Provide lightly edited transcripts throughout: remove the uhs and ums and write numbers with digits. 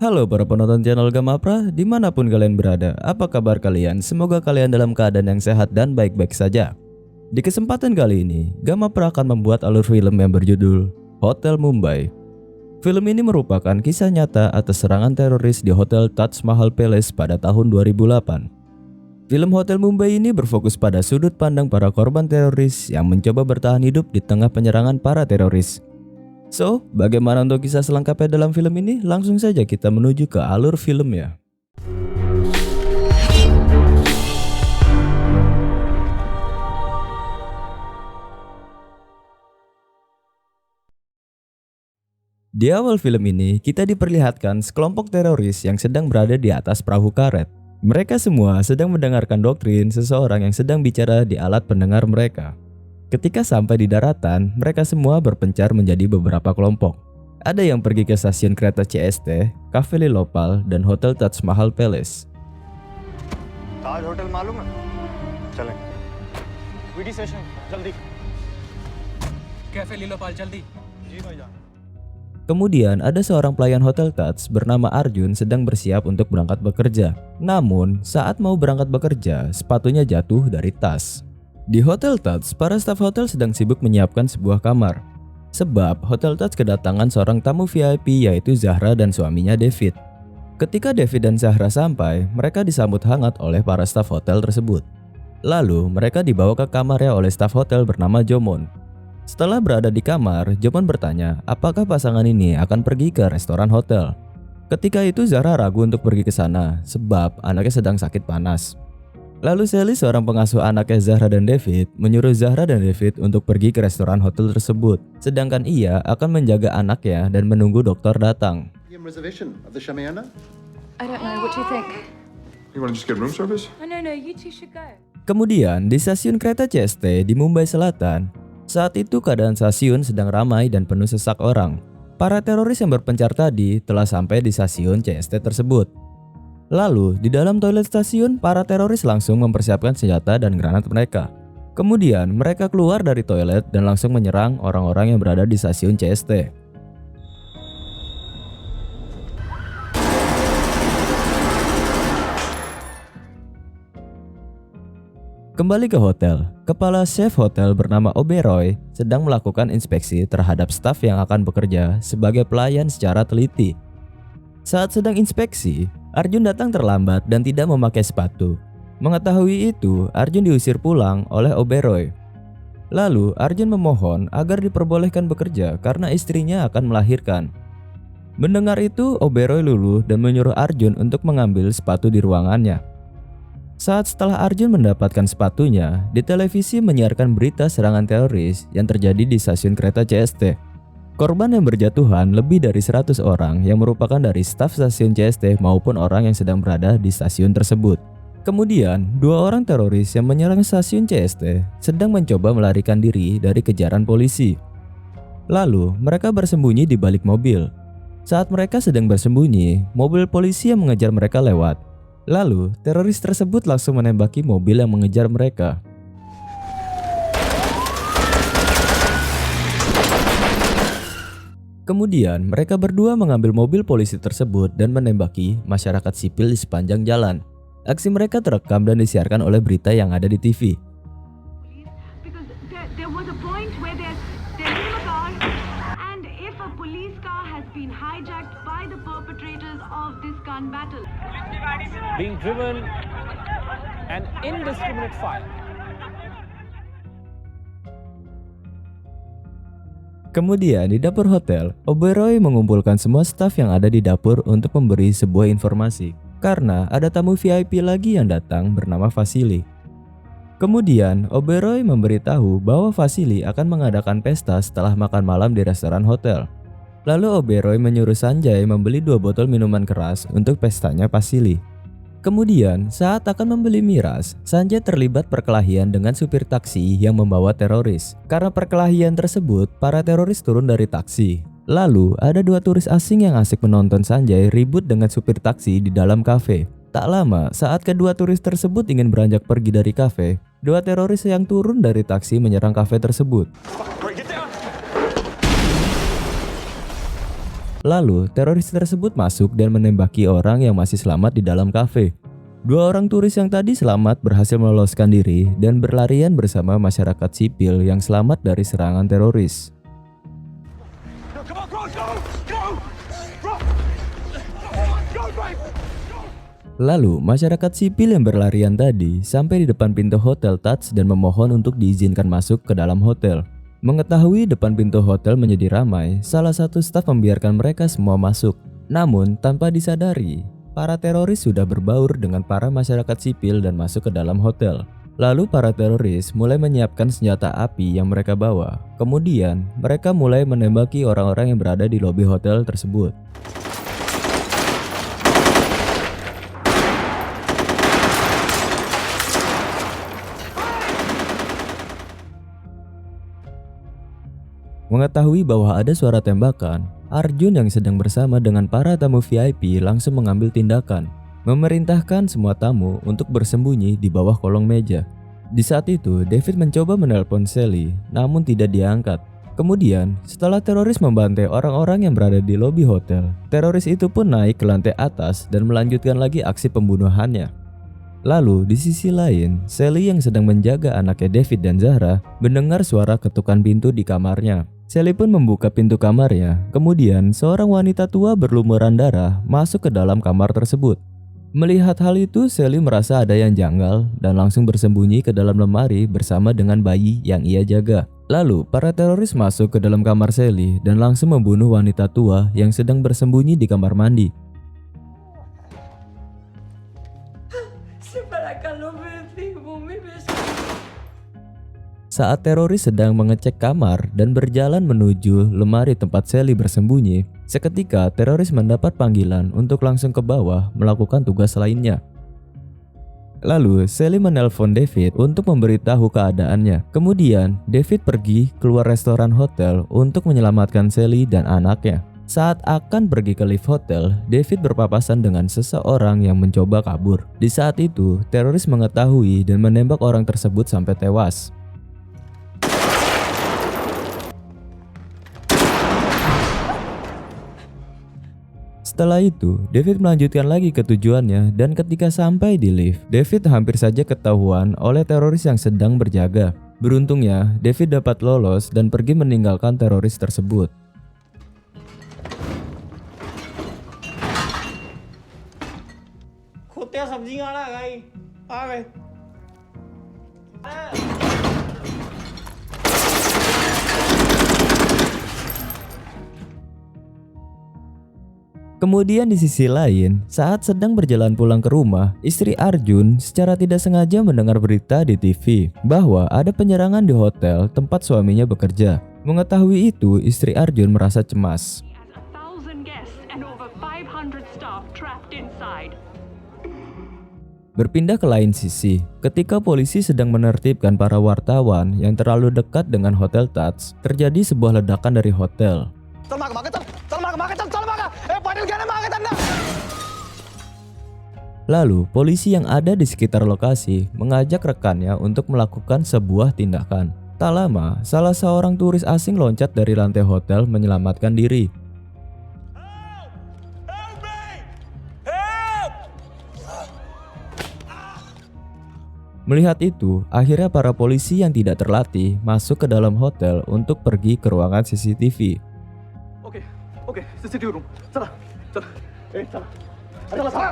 Halo para penonton channel Gamapra, dimanapun kalian berada, apa kabar kalian? Semoga kalian dalam keadaan yang sehat dan baik-baik saja. Di kesempatan kali ini, Gamapra akan membuat alur film yang berjudul Hotel Mumbai. Film ini merupakan kisah nyata atas serangan teroris di Hotel Taj Mahal Palace pada tahun 2008. Film Hotel Mumbai ini berfokus pada sudut pandang para korban teroris yang mencoba bertahan hidup di tengah penyerangan para teroris. So, bagaimana untuk kisah selengkapnya dalam film ini? Langsung saja kita menuju ke alur filmnya. Di awal film ini, kita diperlihatkan sekelompok teroris yang sedang berada di atas perahu karet. Mereka semua sedang mendengarkan doktrin seseorang yang sedang bicara di alat pendengar mereka. Ketika sampai di daratan, mereka semua berpencar menjadi beberapa kelompok. Ada yang pergi ke stasiun kereta CST, Cafe Lilopal, dan Hotel Taj Mahal Palace. ताज होटल मालूम है? चलें। VD session जल्दी कैफे लीलोपाल जल्दी जी भाईजान। Kemudian ada seorang pelayan Hotel Taj bernama Arjun sedang bersiap untuk berangkat bekerja. Namun, saat mau berangkat bekerja, sepatunya jatuh dari tas. Di Hotel Taj, para staf hotel sedang sibuk menyiapkan sebuah kamar. Sebab Hotel Taj kedatangan seorang tamu VIP yaitu Zahra dan suaminya David. Ketika David dan Zahra sampai, mereka disambut hangat oleh para staf hotel tersebut. Lalu mereka dibawa ke kamarnya oleh staf hotel bernama Jomon. Setelah berada di kamar, Jomon bertanya apakah pasangan ini akan pergi ke restoran hotel. Ketika itu Zahra ragu untuk pergi ke sana sebab anaknya sedang sakit panas. Lalu Sally, seorang pengasuh anaknya Zahra dan David, menyuruh Zahra dan David untuk pergi ke restoran hotel tersebut. Sedangkan ia akan menjaga anaknya dan menunggu dokter datang. Reservation of the Shamiana? I don't know. What do you think? You want to just get room service? Oh, no. You two should go. Kemudian di stasiun kereta CST di Mumbai Selatan, saat itu keadaan stasiun sedang ramai dan penuh sesak orang. Para teroris yang berpencar tadi telah sampai di stasiun CST tersebut. Lalu, di dalam toilet stasiun, para teroris langsung mempersiapkan senjata dan granat mereka. Kemudian, mereka keluar dari toilet dan langsung menyerang orang-orang yang berada di stasiun CST. Kembali ke hotel, kepala chef hotel bernama Oberoi sedang melakukan inspeksi terhadap staf yang akan bekerja sebagai pelayan secara teliti. Saat sedang inspeksi, Arjun datang terlambat dan tidak memakai sepatu. Mengetahui itu, Arjun diusir pulang oleh Oberoi. Lalu, Arjun memohon agar diperbolehkan bekerja karena istrinya akan melahirkan. Mendengar itu, Oberoi luluh dan menyuruh Arjun untuk mengambil sepatu di ruangannya. Saat setelah Arjun mendapatkan sepatunya, di televisi menyiarkan berita serangan teroris yang terjadi di stasiun kereta CST. Korban yang berjatuhan lebih dari 100 orang yang merupakan dari staf stasiun CST maupun orang yang sedang berada di stasiun tersebut. Kemudian, 2 orang teroris yang menyerang stasiun CST sedang mencoba melarikan diri dari kejaran polisi. Lalu, mereka bersembunyi di balik mobil. Saat mereka sedang bersembunyi, mobil polisi yang mengejar mereka lewat. Lalu, teroris tersebut langsung menembaki mobil yang mengejar mereka. Kemudian, mereka berdua mengambil mobil polisi tersebut dan menembaki masyarakat sipil di sepanjang jalan. Aksi mereka terekam dan disiarkan oleh berita yang ada di TV. Because there was a point where they're in a car, and if a police car has been hijacked by the perpetrators of this gun battle. being driven and indiscriminate fire. Kemudian di dapur hotel, Oberoi mengumpulkan semua staf yang ada di dapur untuk memberi sebuah informasi. Karena ada tamu VIP lagi yang datang bernama Vasily. Kemudian Oberoi memberitahu bahwa Vasily akan mengadakan pesta setelah makan malam di restoran hotel. Lalu Oberoi menyuruh Sanjay membeli 2 botol minuman keras untuk pestanya Vasily. Kemudian saat akan membeli miras, Sanjay terlibat perkelahian dengan supir taksi yang membawa teroris. Karena perkelahian tersebut, para teroris turun dari taksi. Lalu ada 2 turis asing yang asik menonton Sanjay ribut dengan supir taksi di dalam kafe. Tak lama, saat kedua turis tersebut ingin beranjak pergi dari kafe, 2 teroris yang turun dari taksi menyerang kafe tersebut. Lalu, teroris tersebut masuk dan menembaki orang yang masih selamat di dalam kafe. 2 orang turis yang tadi selamat berhasil meloloskan diri dan berlarian bersama masyarakat sipil yang selamat dari serangan teroris. Lalu, masyarakat sipil yang berlarian tadi sampai di depan pintu hotel Taj dan memohon untuk diizinkan masuk ke dalam hotel. Mengetahui depan pintu hotel menjadi ramai, salah satu staf membiarkan mereka semua masuk. Namun, tanpa disadari, para teroris sudah berbaur dengan para masyarakat sipil dan masuk ke dalam hotel. Lalu para teroris mulai menyiapkan senjata api yang mereka bawa. Kemudian, mereka mulai menembaki orang-orang yang berada di lobi hotel tersebut. Mengetahui bahwa ada suara tembakan, Arjun yang sedang bersama dengan para tamu VIP langsung mengambil tindakan, memerintahkan semua tamu untuk bersembunyi di bawah kolong meja. Di saat itu, David mencoba menelpon Sally, namun tidak diangkat. Kemudian, setelah teroris membantai orang-orang yang berada di lobi hotel, teroris itu pun naik ke lantai atas dan melanjutkan lagi aksi pembunuhannya. Lalu, di sisi lain, Sally yang sedang menjaga anaknya David dan Zahra mendengar suara ketukan pintu di kamarnya. Sally pun membuka pintu kamarnya. Kemudian, seorang wanita tua berlumuran darah masuk ke dalam kamar tersebut. Melihat hal itu, Sally merasa ada yang janggal dan langsung bersembunyi ke dalam lemari bersama dengan bayi yang ia jaga. Lalu, para teroris masuk ke dalam kamar Sally dan langsung membunuh wanita tua yang sedang bersembunyi di kamar mandi. Saat teroris sedang mengecek kamar dan berjalan menuju lemari tempat Sally bersembunyi, seketika teroris mendapat panggilan untuk langsung ke bawah melakukan tugas lainnya. Lalu, Sally menelpon David untuk memberitahu keadaannya. Kemudian, David pergi keluar restoran hotel untuk menyelamatkan Sally dan anaknya. Saat akan pergi ke lift hotel, David berpapasan dengan seseorang yang mencoba kabur. Di saat itu, teroris mengetahui dan menembak orang tersebut sampai tewas. Setelah itu, David melanjutkan lagi ke tujuannya dan ketika sampai di lift, David hampir saja ketahuan oleh teroris yang sedang berjaga. Beruntungnya, David dapat lolos dan pergi meninggalkan teroris tersebut. खोत्या सब्जी वाला भाई आ गए Kemudian di sisi lain, saat sedang berjalan pulang ke rumah, istri Arjun secara tidak sengaja mendengar berita di TV bahwa ada penyerangan di hotel tempat suaminya bekerja. Mengetahui itu, istri Arjun merasa cemas. Has 1,000 guests and over 500 staff trapped inside. Berpindah ke lain sisi, ketika polisi sedang menertibkan para wartawan yang terlalu dekat dengan Hotel Taj, terjadi sebuah ledakan dari hotel. Lalu, polisi yang ada di sekitar lokasi mengajak rekannya untuk melakukan sebuah tindakan. Tak lama, salah seorang turis asing loncat dari lantai hotel menyelamatkan diri. Melihat itu, akhirnya para polisi yang tidak terlatih masuk ke dalam hotel untuk pergi ke ruangan CCTV. Okay CCTV room चला चला चला चला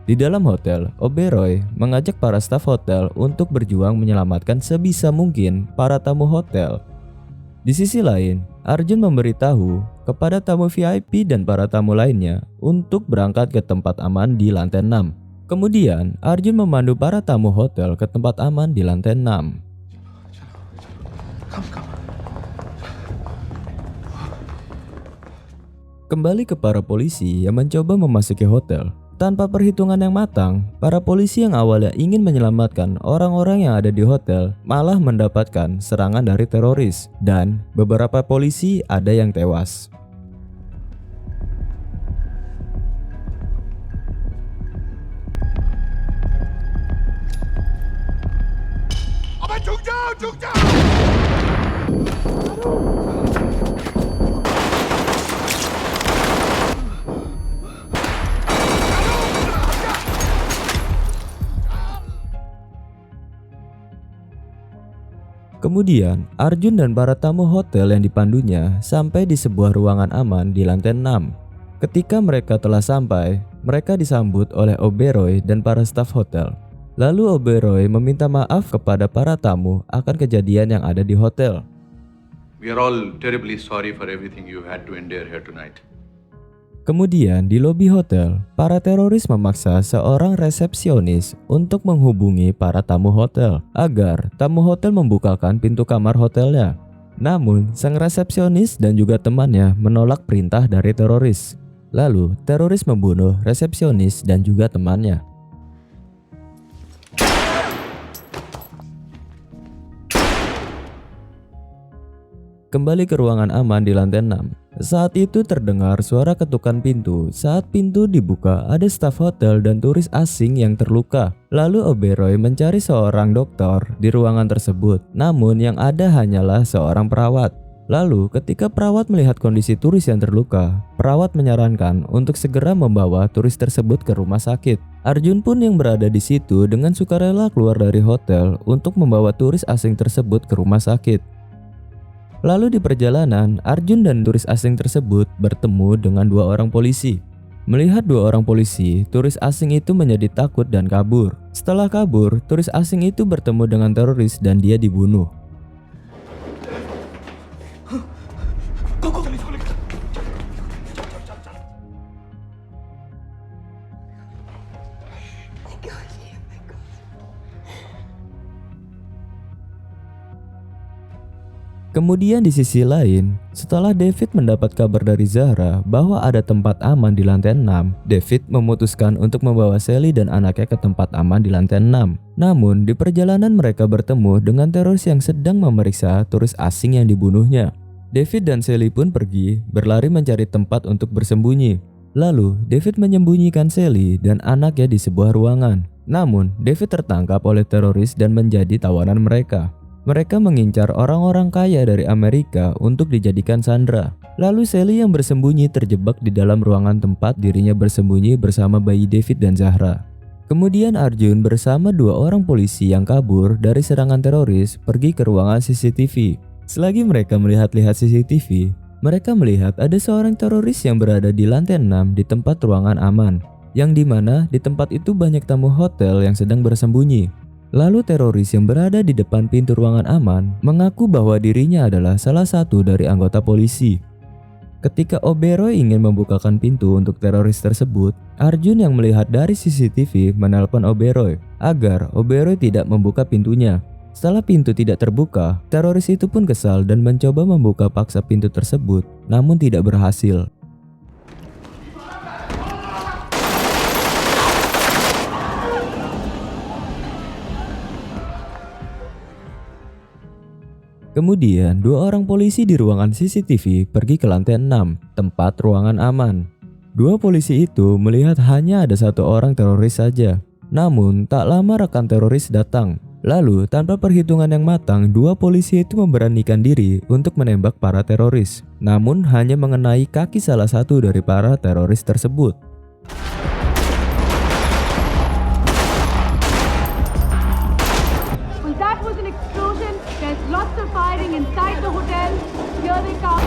Di dalam hotel, Oberoi mengajak para staf hotel untuk berjuang menyelamatkan sebisa mungkin para tamu hotel. Di sisi lain, Arjun memberitahu kepada tamu VIP dan para tamu lainnya untuk berangkat ke tempat aman di lantai 6. Kemudian, Arjun memandu para tamu hotel ke tempat aman di lantai 6. Kembali ke para polisi yang mencoba memasuki hotel. Tanpa perhitungan yang matang, para polisi yang awalnya ingin menyelamatkan orang-orang yang ada di hotel malah mendapatkan serangan dari teroris dan beberapa polisi ada yang tewas. Kemudian, Arjun dan para tamu hotel yang dipandunya sampai di sebuah ruangan aman di lantai 6. Ketika mereka telah sampai, mereka disambut oleh Oberoi dan para staf hotel. Lalu Oberoi meminta maaf kepada para tamu akan kejadian yang ada di hotel. We are all terribly sorry for everything you had to endure here tonight. Kemudian di lobi hotel, para teroris memaksa seorang resepsionis untuk menghubungi para tamu hotel agar tamu hotel membukakan pintu kamar hotelnya. Namun, sang resepsionis dan juga temannya menolak perintah dari teroris. Lalu, teroris membunuh resepsionis dan juga temannya. Kembali ke ruangan aman di lantai 6. Saat itu terdengar suara ketukan pintu. Saat pintu dibuka, ada staf hotel dan turis asing yang terluka. Lalu Oberoi mencari seorang dokter di ruangan tersebut. Namun yang ada hanyalah seorang perawat. Lalu ketika perawat melihat kondisi turis yang terluka, perawat menyarankan untuk segera membawa turis tersebut ke rumah sakit. Arjun pun yang berada di situ dengan sukarela keluar dari hotel untuk membawa turis asing tersebut ke rumah sakit. Lalu di perjalanan, Arjun dan turis asing tersebut bertemu dengan 2 orang polisi. Melihat 2 orang polisi, turis asing itu menjadi takut dan kabur. Setelah kabur, turis asing itu bertemu dengan teroris dan dia dibunuh. Kemudian di sisi lain, setelah David mendapat kabar dari Zahra bahwa ada tempat aman di lantai 6, David memutuskan untuk membawa Sally dan anaknya ke tempat aman di lantai 6. Namun, di perjalanan mereka bertemu dengan teroris yang sedang memeriksa turis asing yang dibunuhnya. David dan Sally pun pergi, berlari mencari tempat untuk bersembunyi. Lalu, David menyembunyikan Sally dan anaknya di sebuah ruangan. Namun, David tertangkap oleh teroris dan menjadi tawanan mereka. Mereka mengincar orang-orang kaya dari Amerika untuk dijadikan sandera. Lalu Sally yang bersembunyi terjebak di dalam ruangan tempat dirinya bersembunyi bersama bayi David dan Zahra. Kemudian Arjun bersama 2 orang polisi yang kabur dari serangan teroris pergi ke ruangan CCTV. Selagi mereka melihat-lihat CCTV, mereka melihat ada seorang teroris yang berada di lantai 6 di tempat ruangan aman, yang dimana di tempat itu banyak tamu hotel yang sedang bersembunyi. Lalu teroris yang berada di depan pintu ruangan aman mengaku bahwa dirinya adalah salah satu dari anggota polisi. Ketika Oberoi ingin membukakan pintu untuk teroris tersebut, Arjun yang melihat dari CCTV menelpon Oberoi agar Oberoi tidak membuka pintunya. Setelah pintu tidak terbuka, teroris itu pun kesal dan mencoba membuka paksa pintu tersebut, namun tidak berhasil. Kemudian, 2 orang polisi di ruangan CCTV pergi ke lantai 6, tempat ruangan aman. 2 polisi itu melihat hanya ada 1 orang teroris saja. Namun, tak lama rekan teroris datang. Lalu, tanpa perhitungan yang matang, 2 polisi itu memberanikan diri untuk menembak para teroris. Namun, hanya mengenai kaki salah satu dari para teroris tersebut. Well, that was an explosion. There's lots of firing inside the hotel. Here they come.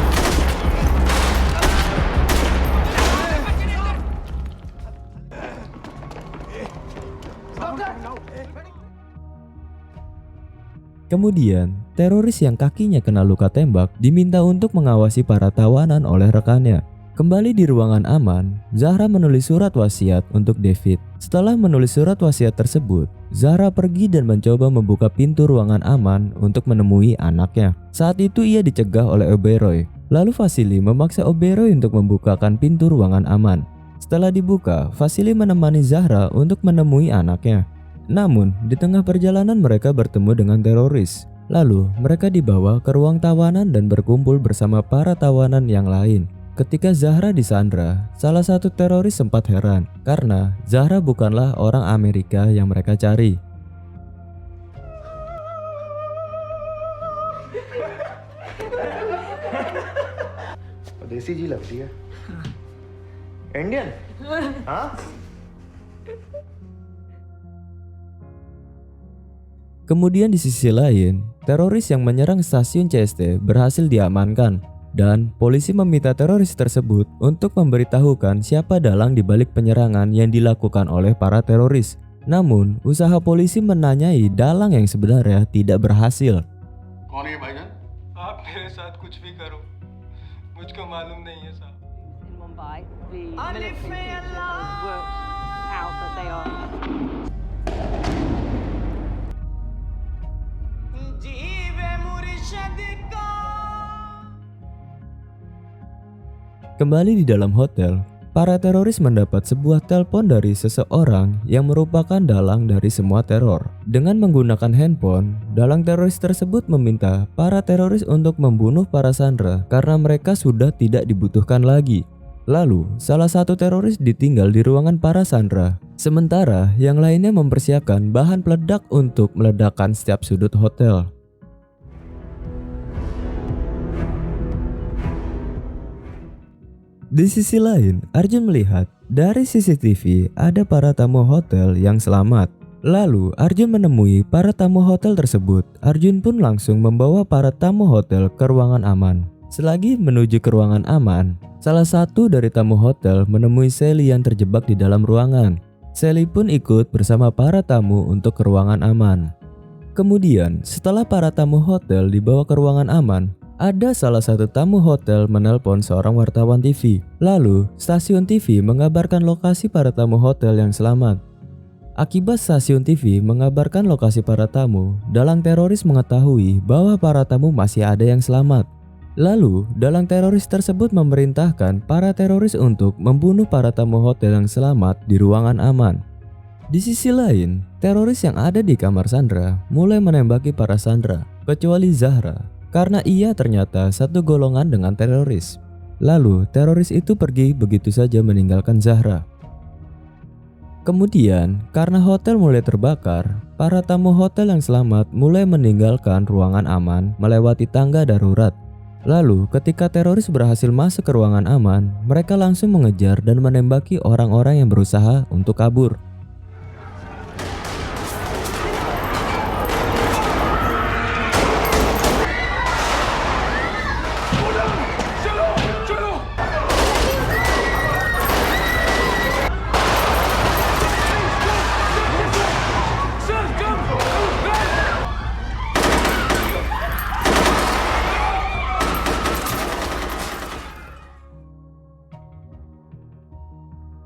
Kemudian, teroris yang kakinya kena luka tembak diminta untuk mengawasi para tawanan oleh rekannya. Kembali di ruangan aman, Zahra menulis surat wasiat untuk David. Setelah menulis surat wasiat tersebut, Zahra pergi dan mencoba membuka pintu ruangan aman untuk menemui anaknya. Saat itu ia dicegah oleh Oberoi. Lalu Vasily memaksa Oberoi untuk membukakan pintu ruangan aman. Setelah dibuka, Vasily menemani Zahra untuk menemui anaknya. Namun, di tengah perjalanan mereka bertemu dengan teroris. Lalu, mereka dibawa ke ruang tawanan dan berkumpul bersama para tawanan yang lain. Ketika Zahra disandra, salah satu teroris sempat heran karena Zahra bukanlah orang Amerika yang mereka cari. देसी जी लगती है इंडियन हाँ Kemudian di sisi lain, teroris yang menyerang stasiun CST berhasil diamankan dan polisi meminta teroris tersebut untuk memberitahukan siapa dalang di balik penyerangan yang dilakukan oleh para teroris. Namun, usaha polisi menanyai dalang yang sebenarnya tidak berhasil. कौन है ये भाईजान? आप मेरे साथ कुछ भी करो, मुझको मालूम नहीं है साहब। In Mumbai, the military think that they've worked out that they are. Kembali di dalam hotel, para teroris mendapat sebuah telepon dari seseorang yang merupakan dalang dari semua teror. Dengan menggunakan handphone, dalang teroris tersebut meminta para teroris untuk membunuh para sandera karena mereka sudah tidak dibutuhkan lagi. Lalu, salah satu teroris ditinggal di ruangan para sandera, sementara yang lainnya mempersiapkan bahan peledak untuk meledakkan setiap sudut hotel. Di sisi lain, Arjun melihat dari CCTV ada para tamu hotel yang selamat. Lalu Arjun menemui para tamu hotel tersebut. Arjun pun langsung membawa para tamu hotel ke ruangan aman. Selagi menuju ke ruangan aman, salah satu dari tamu hotel menemui Sally yang terjebak di dalam ruangan. Sally pun ikut bersama para tamu untuk ke ruangan aman. Kemudian, setelah para tamu hotel dibawa ke ruangan aman, ada salah satu tamu hotel menelpon seorang wartawan TV. Lalu, stasiun TV mengabarkan lokasi para tamu hotel yang selamat. Akibat stasiun TV mengabarkan lokasi para tamu, dalang teroris mengetahui bahwa para tamu masih ada yang selamat. Lalu, dalang teroris tersebut memerintahkan para teroris untuk membunuh para tamu hotel yang selamat di ruangan aman. Di sisi lain, teroris yang ada di kamar Sandra mulai menembaki para sandera, kecuali Zahra, karena ia ternyata satu golongan dengan teroris. Lalu teroris itu pergi begitu saja meninggalkan Zahra. Kemudian karena hotel mulai terbakar, para tamu hotel yang selamat mulai meninggalkan ruangan aman melewati tangga darurat. Lalu ketika teroris berhasil masuk ke ruangan aman, mereka langsung mengejar dan menembaki orang-orang yang berusaha untuk kabur.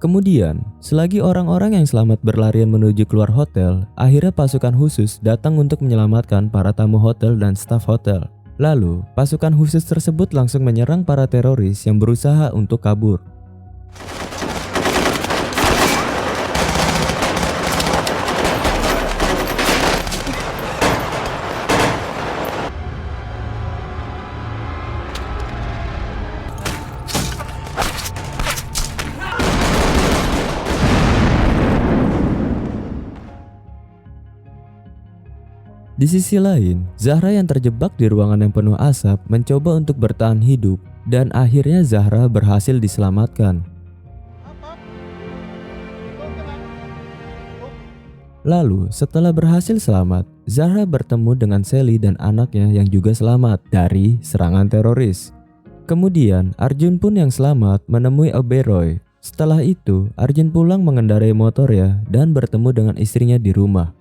Kemudian, selagi orang-orang yang selamat berlarian menuju keluar hotel, akhirnya pasukan khusus datang untuk menyelamatkan para tamu hotel dan staf hotel. Lalu, pasukan khusus tersebut langsung menyerang para teroris yang berusaha untuk kabur. Di sisi lain, Zahra yang terjebak di ruangan yang penuh asap mencoba untuk bertahan hidup dan akhirnya Zahra berhasil diselamatkan. Lalu, setelah berhasil selamat, Zahra bertemu dengan Sally dan anaknya yang juga selamat dari serangan teroris. Kemudian, Arjun pun yang selamat menemui Oberoi. Setelah itu, Arjun pulang mengendarai motornya dan bertemu dengan istrinya di rumah.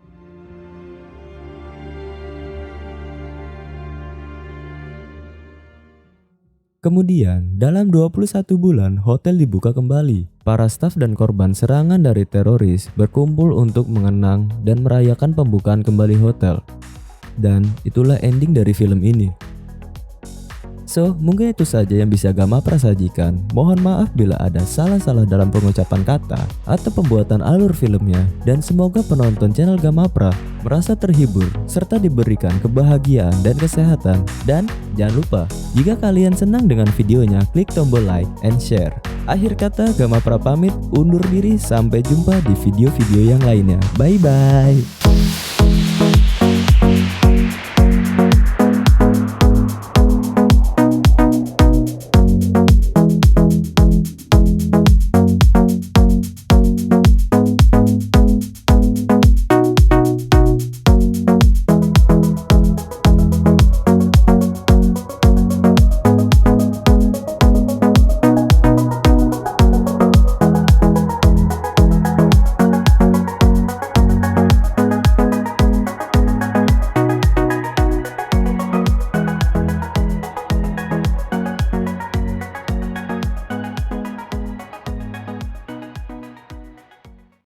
Kemudian, dalam 21 bulan, hotel dibuka kembali. Para staf dan korban serangan dari teroris berkumpul untuk mengenang dan merayakan pembukaan kembali hotel. Dan itulah ending dari film ini. So, mungkin itu saja yang bisa Gamapra sajikan. Mohon maaf bila ada salah-salah dalam pengucapan kata atau pembuatan alur filmnya, dan semoga penonton channel Gamapra merasa terhibur serta diberikan kebahagiaan dan kesehatan. Dan jangan lupa, jika kalian senang dengan videonya, klik tombol like and share. Akhir kata, Gamapra pamit undur diri, sampai jumpa di video-video yang lainnya. Bye bye.